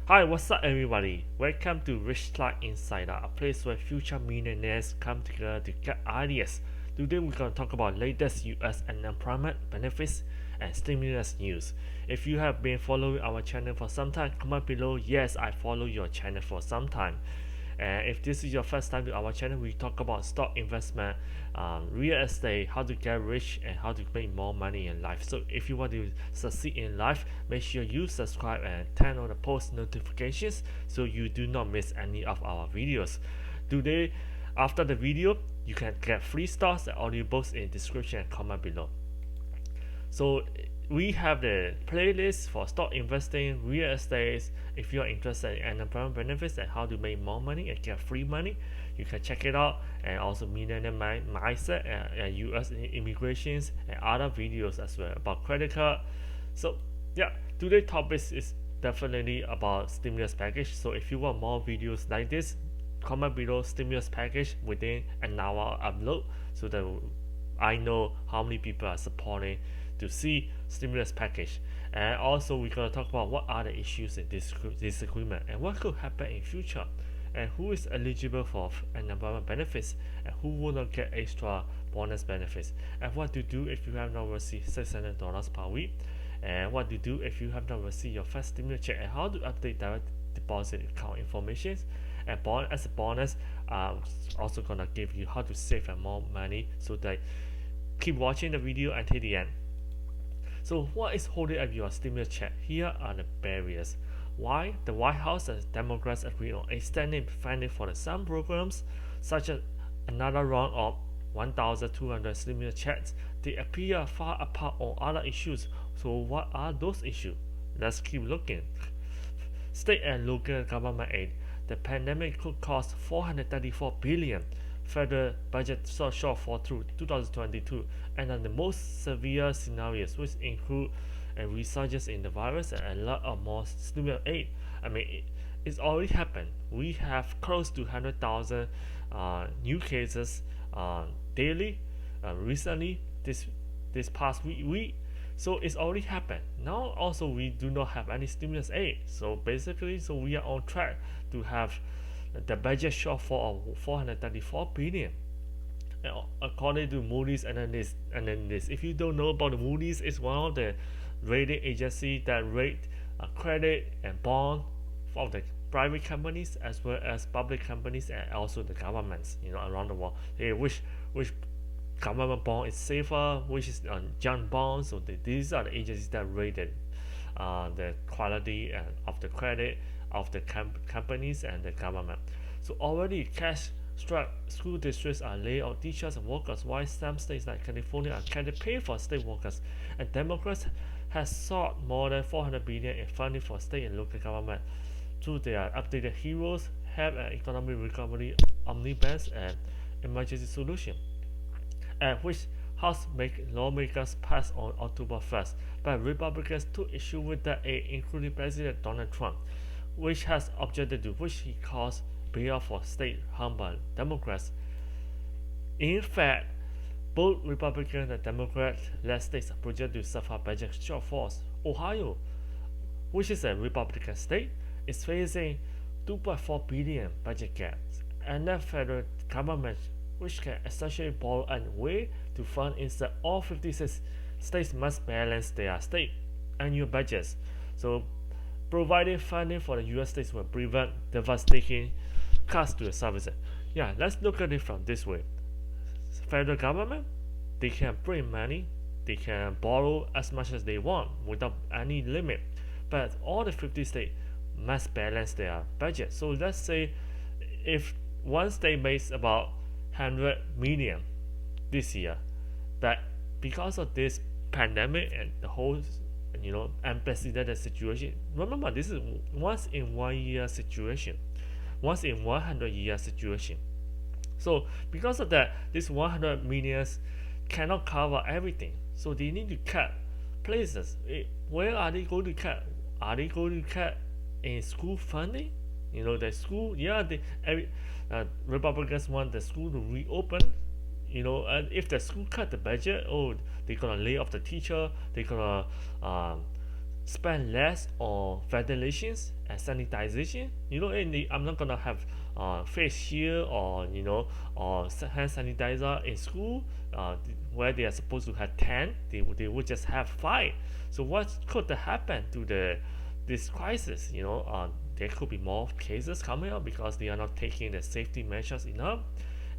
Hi, what's up, everybody? Welcome to Rich Life Insider, a place where future millionaires come together to get ideas. Today, we're going to talk about latest US unemployment benefits and stimulus news. If you have been following our channel for some time, comment below. Yes, I follow your channel for some time. And if this is your first time to our channel, we talk about stock investment, real estate, how to get rich, and how to make more money in life. So if you want to succeed in life, make sure you subscribe and turn on the post notifications so you do not miss any of our videos. Today, after the video, you can get free stocks and audiobooks in description and comment below. So we have the playlist for stock investing, real estate. If you're interested in unemployment benefits and how to make more money and get free money, you can check it out. And also millionaire mindset and US immigrations and other videos as well about credit card. So yeah, today's topic is definitely about stimulus package. So if you want more videos like this, comment below stimulus package within an hour upload so that I know how many people are supporting to see stimulus package. And also we're going to talk about what are the issues in this disagreement and what could happen in future, and who is eligible for unemployment benefits and who will not get extra bonus benefits, and what to do if you have not received $600 per week, and what to do if you have not received your first stimulus check, and how to update direct deposit account information. And as a bonus, also gonna give you how to save more money, so that keep watching the video until the end. So what is holding up your stimulus check? Here are the barriers. Why? The White House and Democrats agree on extending funding for some programs, such as another round of 1,200 stimulus checks. They appear far apart on other issues. So what are those issues? Let's keep looking. State and local government aid. The pandemic could cost $434 billion. Federal budget shortfall through 2022, and on the most severe scenarios, which include a resurgence in the virus and a lot of more stimulus aid. It's already happened. We have close to 100,000 new cases daily recently this past week. So it's already happened. Now also we do not have any stimulus aid. So basically, we are on track to have the budget shortfall of $434 billion. According to Moody's analysts. If you don't know about the Moody's, it's one of the rating agencies that rate credit and bond for the private companies as well as public companies and also the governments, around the world. Which government bond is safer, which is junk bond. So these are the agencies that rated the quality of the credit of the companies and the government. So already cash-strapped school districts are laying off teachers and workers, while some states like California are trying to pay for state workers. And Democrats has sought more than $400 billion in funding for state and local government through their updated HEROES, Help and Economic Recovery Omnibus and Emergency Solution, which House lawmakers passed on October 1st, but Republicans took issue with the aid, including President Donald Trump, which has objected to which he calls bailout for state run by Democrats. In fact, both Republican and Democrat-led states are projected to suffer budget shortfalls. Ohio, which is a Republican state, is facing $2.4 billion budget gaps, and the federal government, which can essentially borrow and way to fund instead all 56 states must balance their state annual budgets. So providing funding for the US states will prevent devastating cuts to the services. Yeah, let's look at it from this way. Federal government, they can print money, they can borrow as much as they want without any limit, but all the 50 states must balance their budget. So let's say if one state makes about 100 million this year, but because of this pandemic and the whole unprecedented situation. Remember, this is once in 1 year situation, once in 100 year situation. So because of that, this 100 millions cannot cover everything. So they need to cut places. Where are they going to cut? Are they going to cut in school funding? The school, Republicans want the school to reopen. And if the school cut the budget, they're gonna lay off the teacher, they're gonna spend less on ventilations and sanitization. I'm not gonna have face shield or or hand sanitizer in school, where they are supposed to have 10, they would just have 5. So what could happen to this crisis? There could be more cases coming up because they are not taking the safety measures enough.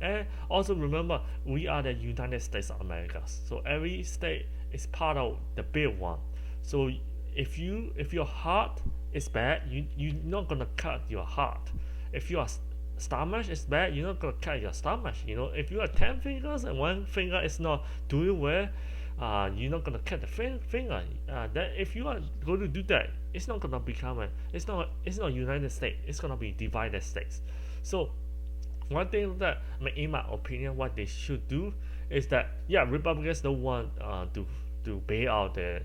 And also remember, we are the United States of America, so every state is part of the big one. So if your heart is bad, you're not gonna cut your heart. If your stomach is bad, you're not gonna cut your stomach. If you have 10 fingers and one finger is not doing well, you're not gonna cut the finger. That if you are going to do that, it's not gonna become it's not United States. It's gonna be divided states. So one thing that, in my opinion, what they should do is that, yeah, Republicans don't want to bail out the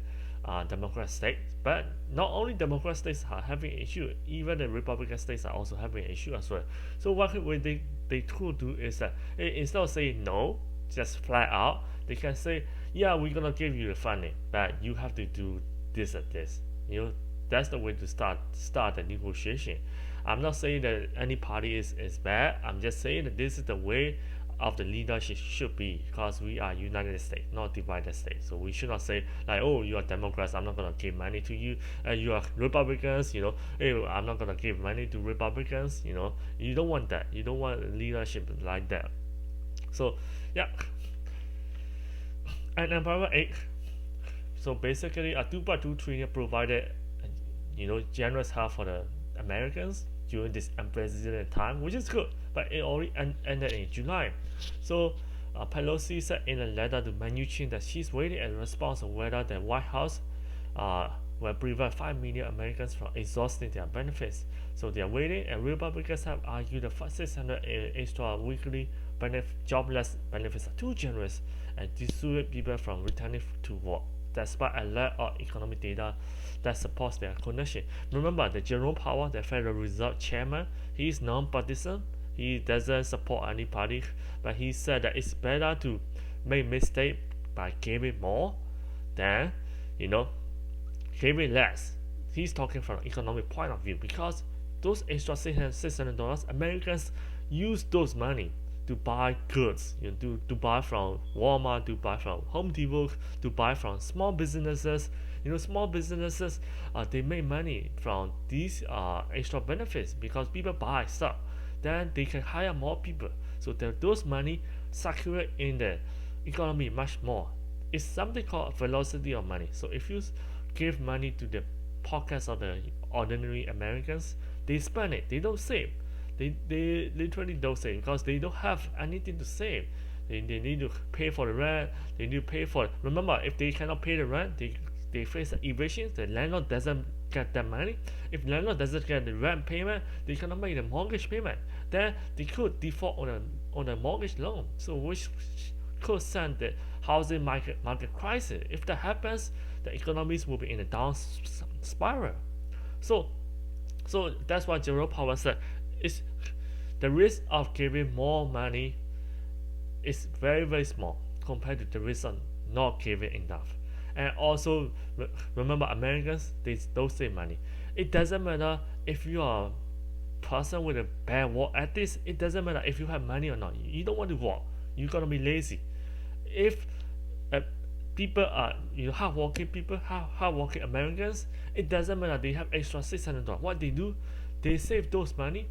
Democrat states, but not only Democrat states are having an issue, even the Republican states are also having an issue as well. So what they could do is that, instead of saying no, just flat out, they can say, yeah, we're gonna give you the funding, but you have to do this and this. That's the way to start the negotiation. I'm not saying that any party is bad. I'm just saying that this is the way of the leadership should be, because we are United States, not divided states. So we should not say like, oh, you are Democrats, I'm not gonna give money to you, and you are Republicans, hey, I'm not gonna give money to Republicans. You don't want that. You don't want leadership like that. So yeah. And Employment Act. So basically, a 2.2 trillion provided, generous help for the Americans during this unprecedented time, which is good. But it already ended in July. So Pelosi said in a letter to Mnuchin that she's waiting a response on whether the White House will prevent 5 million Americans from exhausting their benefits. So they are waiting, and Republicans have argued that 600 extra weekly jobless benefits are too generous and dissuade people from returning to work, despite a lack of economic data that supports their connection. Remember, the Jerome Powell, the Federal Reserve chairman, he is non-partisan. He doesn't support any party, but he said that it's better to make mistake by giving more than, giving less. He's talking from an economic point of view, because those extra $600, Americans use those money to buy goods, to buy from Walmart, to buy from Home Depot, to buy from small businesses. Small businesses, they make money from these extra benefits because people buy stuff. Then they can hire more people. So those money circulate in the economy much more. It's something called velocity of money. So if you give money to the pockets of the ordinary Americans, they spend it. They don't save. They literally don't save because they don't have anything to save. They need to pay for the rent. They need to pay for. Remember, if they cannot pay the rent, they face evasion. The landlord doesn't get that money. If landlord doesn't get the rent payment, they cannot make the mortgage payment. Then they could default on a mortgage loan. So which could send the housing market crisis. If that happens, the economies will be in a down spiral. So that's what Jerome Powell said. Is the risk of giving more money is very, very small compared to the risk of not giving enough. And also remember, Americans, they don't save money. It doesn't matter if you are a person with a bad work ethics. It doesn't matter if you have money or not. You don't want to work. You're gonna be lazy. If people are hardworking people, hardworking Americans, it doesn't matter. They have extra $600. What they do, they save those money,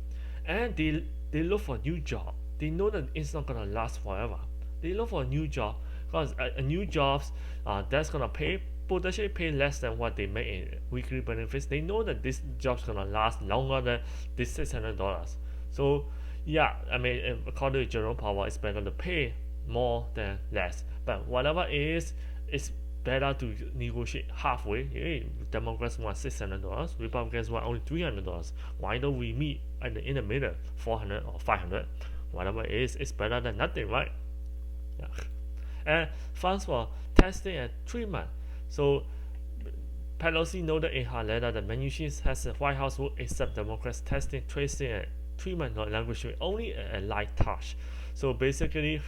and they look for a new job. They know that it's not gonna last forever. They look for a new job because a new jobs that's gonna potentially pay less than what they make in weekly benefits. They know that this job's gonna last longer than this $600. So yeah, according to Jerome Powell, it's better to pay more than less. But whatever it is, it's better to negotiate halfway. Hey, Democrats want $600, Republicans want only $300. Why don't we meet in the middle, 400 or 500? Whatever it is, it's better than nothing, right? Yeah. And funds for testing and treatment. So Pelosi noted in her letter that Mnuchin has the White House will accept Democrats' testing, tracing, and treatment language only a light touch. So basically,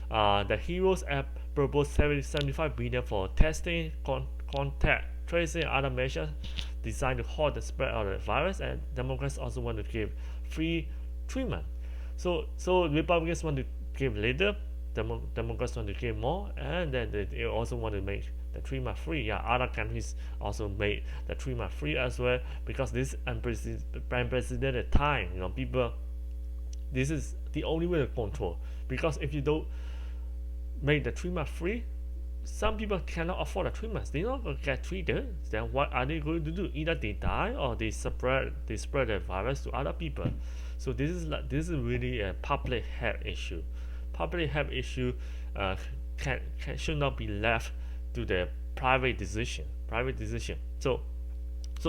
the HEROES app proposed $75 billion for testing, contact tracing and other measures designed to halt the spread of the virus, and Democrats also want to give free treatment. So Republicans want to give little, Democrats want to give more, and then they also want to make the treatment free. Yeah, other countries also made the treatment free as well, because this unprecedented time. People, this is the only way to control. Because if you don't make the treatment free, some people cannot afford the treatments. They're not going to get treated. Then what are they going to do? Either they die or they spread the virus to other people. So this is really a public health issue. Public health issue should not be left to the private decision. So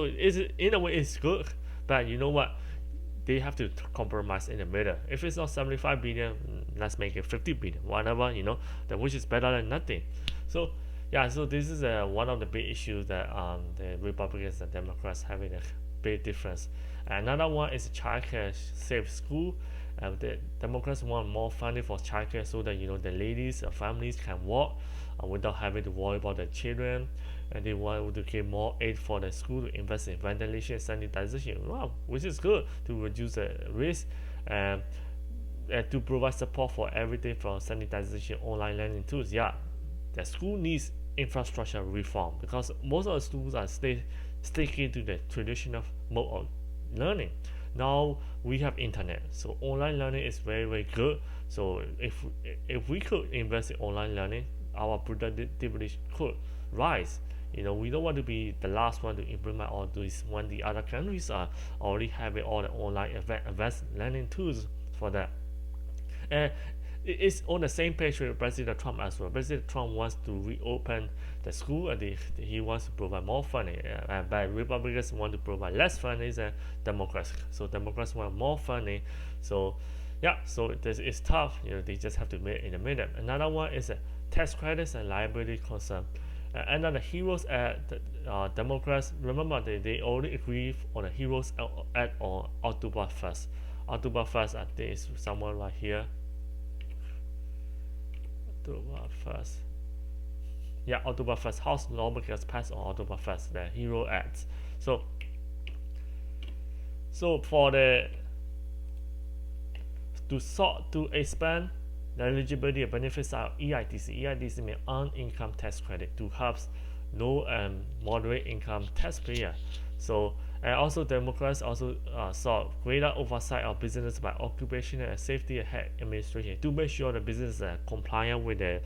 in a way it's good, but you know what? They have to compromise in the middle. If it's not 75 billion, let's make it 50 billion, whatever, which is better than nothing. So this is one of the big issues that the Republicans and Democrats having a big difference. Another one is childcare safe school. The Democrats want more funding for childcare so that the ladies or families can work without having to worry about their children, and they want to get more aid for the school to invest in ventilation and sanitization. Wow, which is good to reduce the risk and to provide support for everything from sanitization, online learning tools. Yeah, the school needs infrastructure reform because most of the schools are sticking to the traditional mode of learning. Now we have internet, so online learning is very, very good. So if we could invest in online learning, our productivity could rise. We don't want to be the last one to implement all this when the other countries are already having all the online advanced learning tools for that. And it's on the same page with President Trump as well. President Trump wants to reopen the school, and he wants to provide more funding. But Republicans want to provide less funding than Democrats. So Democrats want more funding. So this is tough. They just have to make it in the middle. Another one is tax credits and liability concern. And then the Heroes Act, Democrats, remember they already agreed on the Heroes Act on October 1st. October 1st, I think it's somewhere right here. October 1st. Yeah, October 1st. House lawmakers passed on October 1st, the Hero Act. So for to expand the eligibility of benefits are EITC. EITC means earned income tax credit to help low and moderate income taxpayer. So and also Democrats also sought greater oversight of business by Occupational and Safety and Health Administration to make sure the business are compliant with the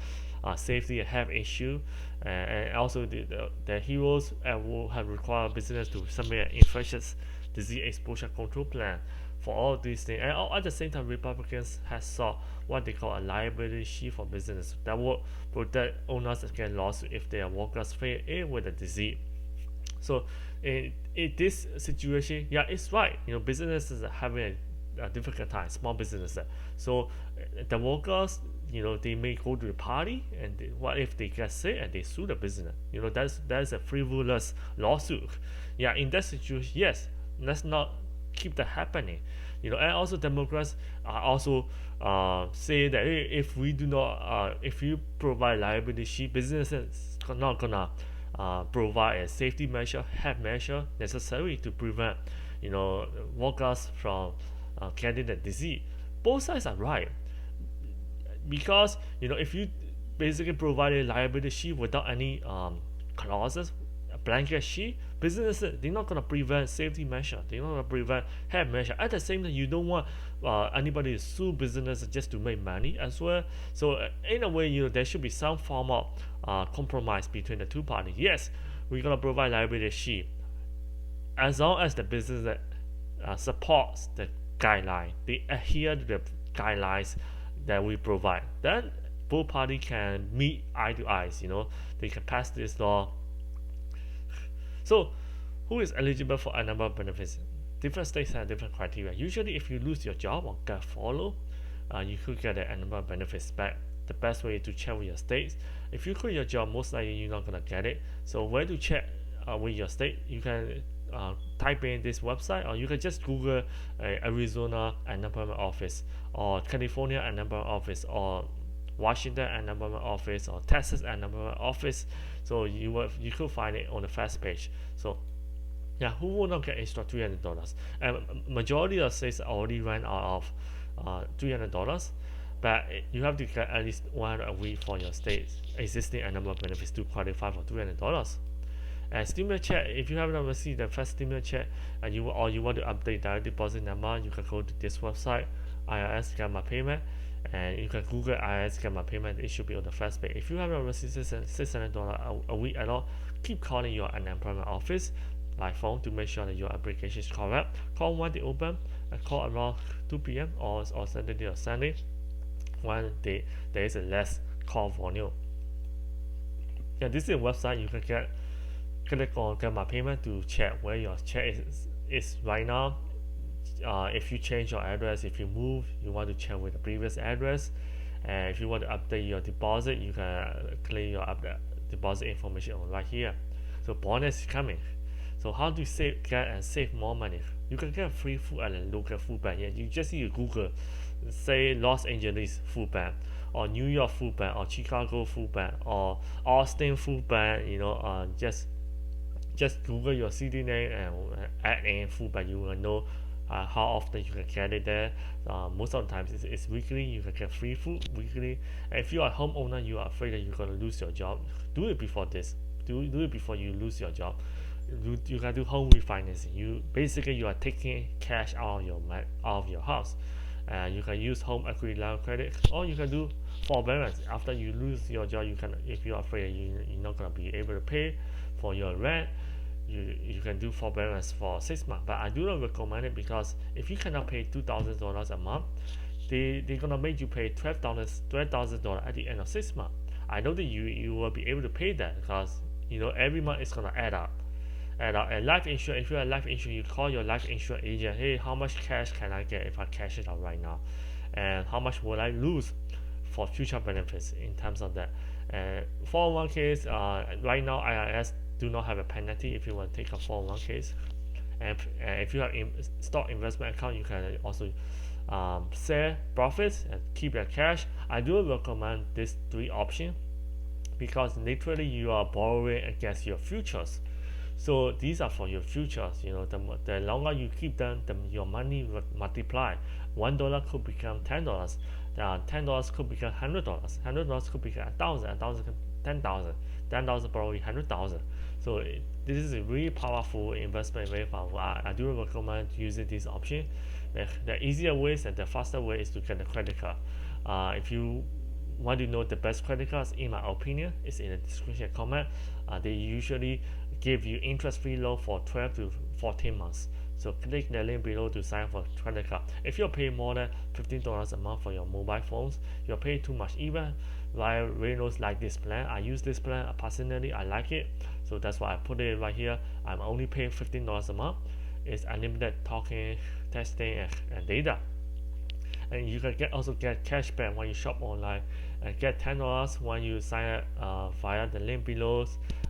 safety and health issue, and also the Heroes will have required business to submit an infectious disease exposure control plan for all these things. And at the same time, Republicans have sought what they call a liability shield for business that will protect owners against lawsuits if their workers fail ill with the disease. So in this situation, it's right. Businesses are having a difficult time, small businesses. So the workers, they may go to the party, and what if they get sick and they sue the business? That's a frivolous lawsuit. In that situation, yes, let's not keep that happening. And also Democrats are also say that if we do not, if you provide liability shield, businesses are not gonna provide a safety measure, health measure necessary to prevent, workers from getting the disease. Both sides are right, because if you basically provide a liability shield without any clauses, a blanket sheet, businesses, they're not going to prevent safety measure, they're not going to prevent health measure. At the same time, you don't want anybody to sue businesses just to make money as well. So in a way, there should be some form of compromise between the two parties. Yes, we're going to provide liability shield as long as the business that supports the guideline, they adhere to the guidelines that we provide, then both parties can meet eye to eyes. They can pass this law. So who is eligible for unemployment benefits? Different states have different criteria. Usually if you lose your job or get furloughed, you could get the unemployment benefits back. The best way is to check with your states. If you quit your job, most likely you're not going to get it. So where to check with your state? You can type in this website, or you can just Google Arizona unemployment office or California unemployment office or Washington unemployment office or Texas unemployment office. So you could find it on the first page. So yeah, who will not get extra $300? And majority of states already ran out of $300, but you have to get at least one a week for your state's existing unemployment benefits to qualify for $300. And stimulus check, if you haven't received the first stimulus check and you want to update direct deposit number, you can go to this website, IRS Get My Payment, and you can Google IRS Get My Payment. It should be on the first page. If you haven't received $600 a week at all, keep calling your unemployment office by phone to make sure that your application is correct. Call when they open, and call around 2 p.m. or Saturday or Sunday when there is a less call volume. Yeah, this is a website you can click on Get My Payment to check where your check is right now. If you change your address, if you move, you want to check with the previous address. And if you want to update your deposit, you can click your deposit information on right here. So bonus is coming. So how to get and save more money? You can get free food at a local food bank. Yeah, you just need to Google, say Los Angeles food bank, or New York food bank, or Chicago food bank, or Austin food bank. Just Google your city name and add in food bank. You will know how often you can get it there. Most of the times it's weekly. You can get free food weekly. And if you are a homeowner, you are afraid that you're going to lose your job, do it before this. Do it before you lose your job. You can do home refinancing. You are taking cash out of your house. You can use home equity line of credit, or you can do forbearance. After you lose your job, if you're afraid you're not going to be able to pay for your rent, you can do forbearance for 6 months. But I do not recommend it, because if you cannot pay $2,000 a month, they're gonna make you pay $12,000 at the end of 6 months. I know that you will be able to pay that, because every month it's gonna add up. And life insurance, if you have life insurance, you call your life insurance agent. Hey, how much cash can I get if I cash it out right now, and how much will I lose for future benefits in terms of that? And 401ks, right now IRS do not have a penalty if you want to take a 401ks. And if you have stock investment account, you can also sell profits and keep your cash. I do recommend these 3 options, because literally you are borrowing against your futures. So these are for your futures. The longer you keep them, your money will multiply. $1 could become $10. $10 could become $100. $100 could become 1,000. 1,000 could 10,000. 10,000 probably 100,000. So this is a really powerful investment, very powerful. I do recommend using this option. The easier ways and the faster way is to get a credit card. If you want to know the best credit cards, in my opinion, it's in the description comment. They usually give you interest-free loan for 12 to 14 months. So click the link below to sign up for credit card. If you're paying more than $15 a month for your mobile phones, you're paying too much. Even Ryan Reynolds like this plan. I use this plan personally. I like it, so that's why I put it right here. I'm only paying $15 a month. It's unlimited talking, texting, and data. And you can also get cashback when you shop online, and get $10 when you sign up via the link below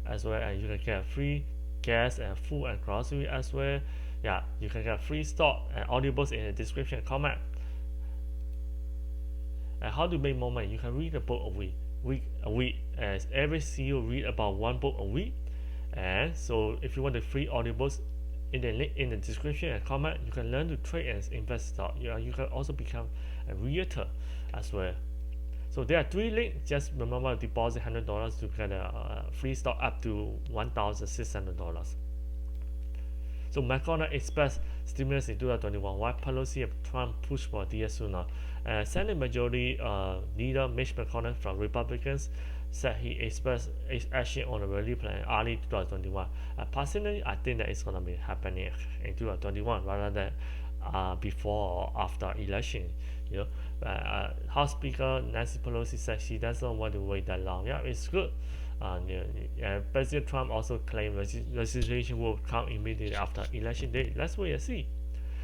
as well. And you can get free gas and food and grocery as well. Yeah, you can get free stock and audiobooks in the description comment. And how to make more money? You can read a book a week, as every CEO read about 1 book a week. And so if you want the free audiobooks, in the link in the description and comment, you can learn to trade and invest stock. You can also become a realtor as well. So there are 3 links. Just remember to deposit $100 to get a free stock up to $1,600. So McConnell expects stimulus in 2021, while Pelosi and Trump push for a year sooner. Senate Majority Leader Mitch McConnell from Republicans said he expects action on the relief plan early 2021. Personally, I think that it's going to be happening in 2021 rather than before or after election. House Speaker Nancy Pelosi said she doesn't want to wait that long. Yeah, it's good. President Trump also claimed legislation will come immediately after election day. Let's wait and see.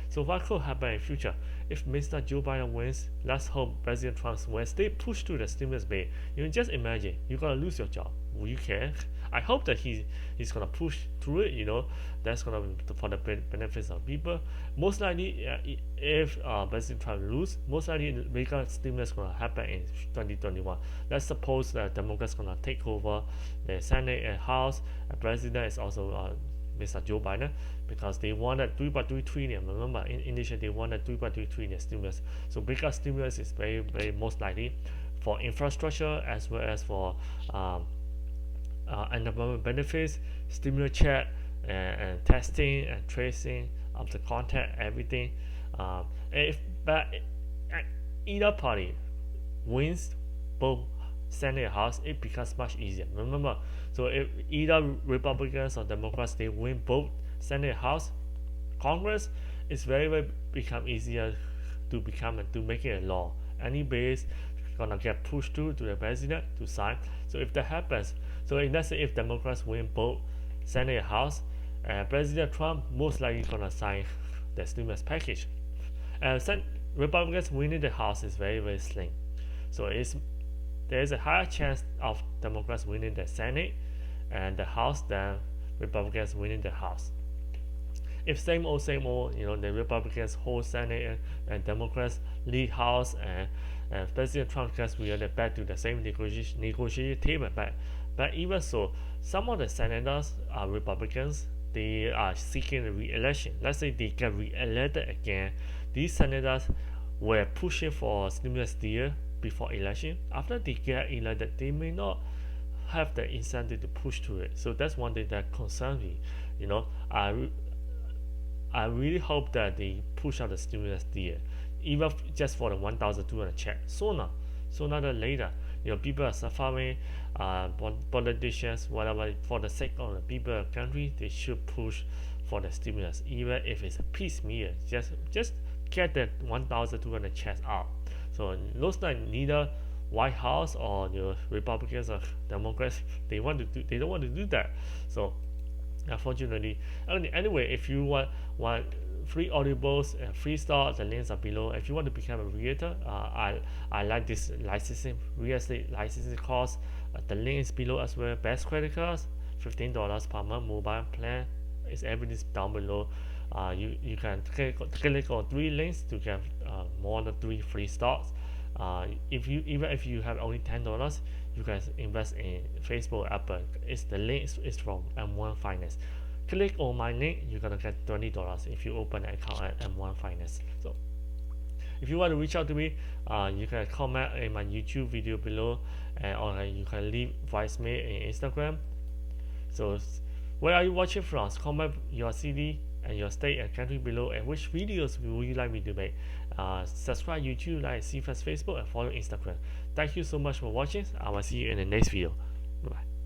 So what could happen in future? If Mr. Joe Biden wins, let's hope President Trump wins. They push through the stimulus bill. Just imagine, you're gonna lose your job. Will you care? I hope that he's gonna push through it. That's gonna be for the benefits of people. Most likely, if President Trump lose, most likely bigger stimulus gonna happen in 2021. Let's suppose that Democrats gonna take over the Senate and House. And President is also Mr. Joe Biden, because they wanted 3.3 trillion. Remember, initially they wanted 3.3 trillion stimulus. So bigger stimulus is very, very most likely for infrastructure as well as for unemployment benefits, stimulus check, and testing and tracing of the contact, everything. But either party wins both Senate and House, it becomes much easier. Remember, so if either Republicans or Democrats they win both Senate and House, Congress is very, very become easier to make it a law. Any base gonna get pushed through to the president to sign. So if that happens, so let's say if Democrats win both Senate and House, President Trump most likely gonna sign the stimulus package. And Republicans winning the House is very, very slim. So there is a higher chance of Democrats winning the Senate and the House than Republicans winning the House. If same old, the Republicans hold Senate and Democrats lead House, and President Trump gets related back to the same negotiation table. But even so, some of the senators are Republicans. They are seeking a re-election. Let's say they get re-elected again. These senators were pushing for stimulus deal before election. After they get elected, they may not have the incentive to push through it. So that's one thing that concerns me. I really hope that they push out the stimulus deal, even just for the 1,200 check sooner than later. People are suffering, politicians, whatever, for the sake of the people of the country, they should push for the stimulus, even if it's a piecemeal. Just get the 1,200 checks out. So it looks like neither White House or the Republicans or Democrats they don't want to do that. So unfortunately, anyway, if you want free audibles and free start, the links are below. If you want to become a realtor, I like this real estate licensing course. The link is below as well. Best credit cards, $15 per month mobile plan. Everything's down below. You can click on 3 links to get more than 3 free starts. Even if you have only $10, you can invest in Facebook, Apple. The link is from M1 Finance. Click on my link, you're gonna get $20 if you open an account at M1 Finance. So if you want to reach out to me, you can comment in my YouTube video below, or you can leave voicemail in Instagram. So where are you watching from? Comment your city and your state and country below, and which videos would you like me to make. Subscribe YouTube, like CFast Facebook, and follow Instagram. Thank you so much for watching. I will see you in the next video. Bye.